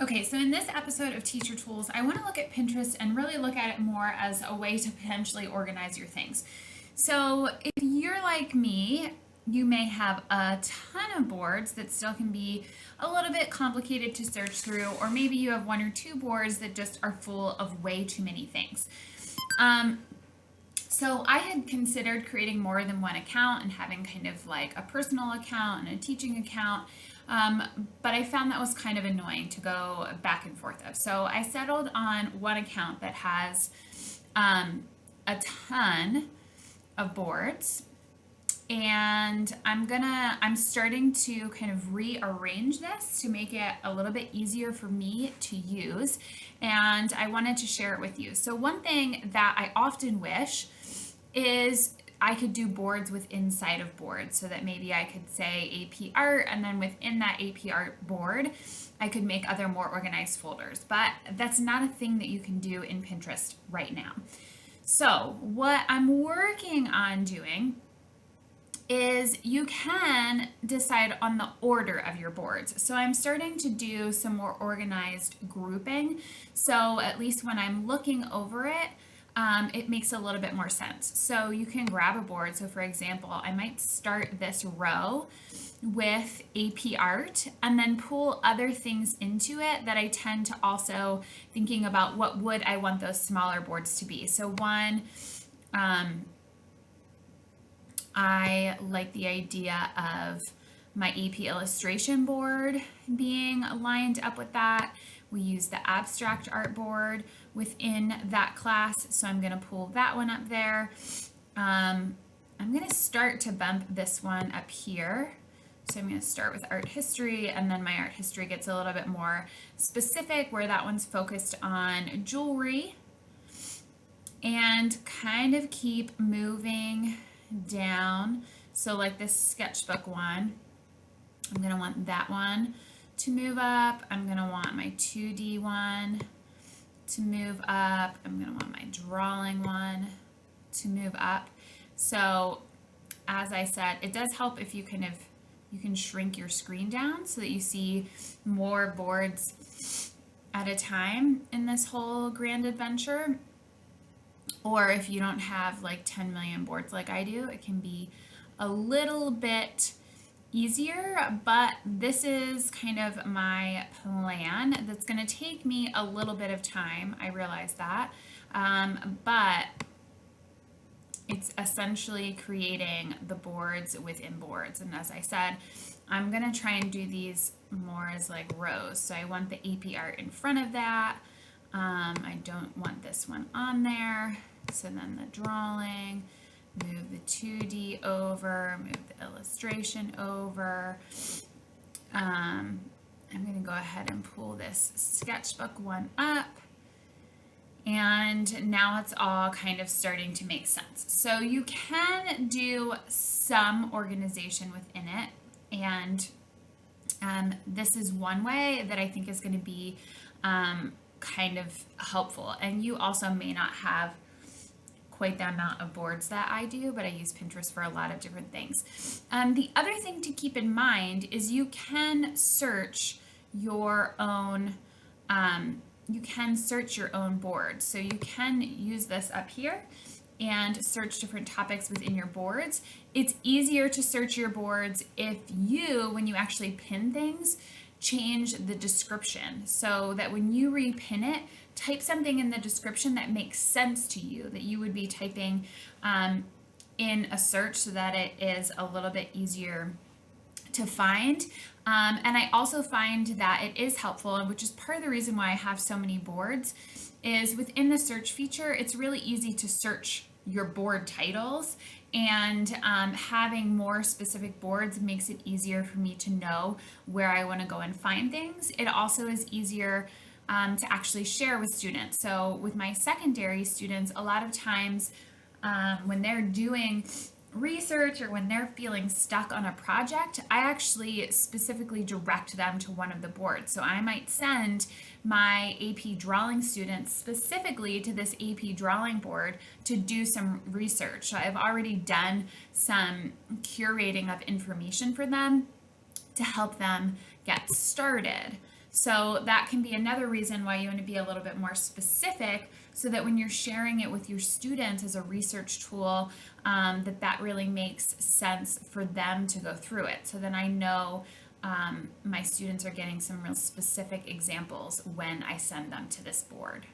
Okay, so in this episode of Teacher Tools, I want to look at Pinterest and really look at it more as a way to potentially organize your things. So if you're like me, you may have a ton of boards that still can be a little bit complicated to search through, or maybe you have one or two boards that just are full of way too many things. Um, so I had considered creating more than one account and having kind of like a personal account and a teaching account. But I found that was kind of annoying to go back and forth of. So I settled on one account that has um, a ton of boards, and I'm starting to kind of rearrange this to make it a little bit easier for me to use, and I wanted to share it with you. So one thing that I often wish is I could do boards with inside of boards, so that maybe I could say AP art, and then within that AP art board I could make other more organized folders, but that's not a thing that you can do in Pinterest right now. So what I'm working on doing is you can decide on the order of your boards. So I'm starting to do some more organized grouping. So at least when I'm looking over it, it makes a little bit more sense. So you can grab a board. So for example, I might start this row with AP art and then pull other things into it that I tend to also thinking about what would I want those smaller boards to be. So one, I like the idea of my AP illustration board being lined up with that. We use the abstract art board within that class, so I'm going to pull that one up there. I'm going to start to bump this one up here. So I'm going to start with art history, and then my art history gets a little bit more specific where that one's focused on jewelry, and kind of keep moving down. So like this sketchbook one, I'm going to want that one to move up. I'm going to want my 2D one to move up. I'm going to want my drawing one to move up. So as I said, it does help if you you can shrink your screen down so that you see more boards at a time in this whole grand adventure. Or if you don't have like 10 million boards like I do, it can be a little bit easier, but this is kind of my plan. That's going to take me a little bit of time. I realize that. But it's essentially creating the boards within boards. And as I said, I'm going to try and do these more as like rows. So I want the AP art in front of that. I don't want this one on there. So then the drawing, move the 2D over, move the illustration over. I'm going to go ahead and pull this sketchbook one up. And now it's all kind of starting to make sense. So you can do some organization within it. And this is one way that I think is going to be kind of helpful. And you also may not have quite the amount of boards that I do, but I use Pinterest for a lot of different things. The other thing to keep in mind is you can search your own board. So you can use this up here and search different topics within your boards. It's easier to search your boards if you, when you actually pin things, change the description so that when you repin it, type something in the description that makes sense to you, that you would be typing in a search so that it is a little bit easier to find. And I also find that it is helpful, which is part of the reason why I have so many boards, is within the search feature, it's really easy to search your board titles, and having more specific boards makes it easier for me to know where I want to go and find things. It also is easier to actually share with students. So with my secondary students, a lot of times when they're doing research or when they're feeling stuck on a project, I actually specifically direct them to one of the boards. So I might send my AP drawing students specifically to this AP drawing board to do some research. So I've already done some curating of information for them to help them get started. So that can be another reason why you want to be a little bit more specific, so that when you're sharing it with your students as a research tool, that really makes sense for them to go through it. So then I know my students are getting some real specific examples when I send them to this board.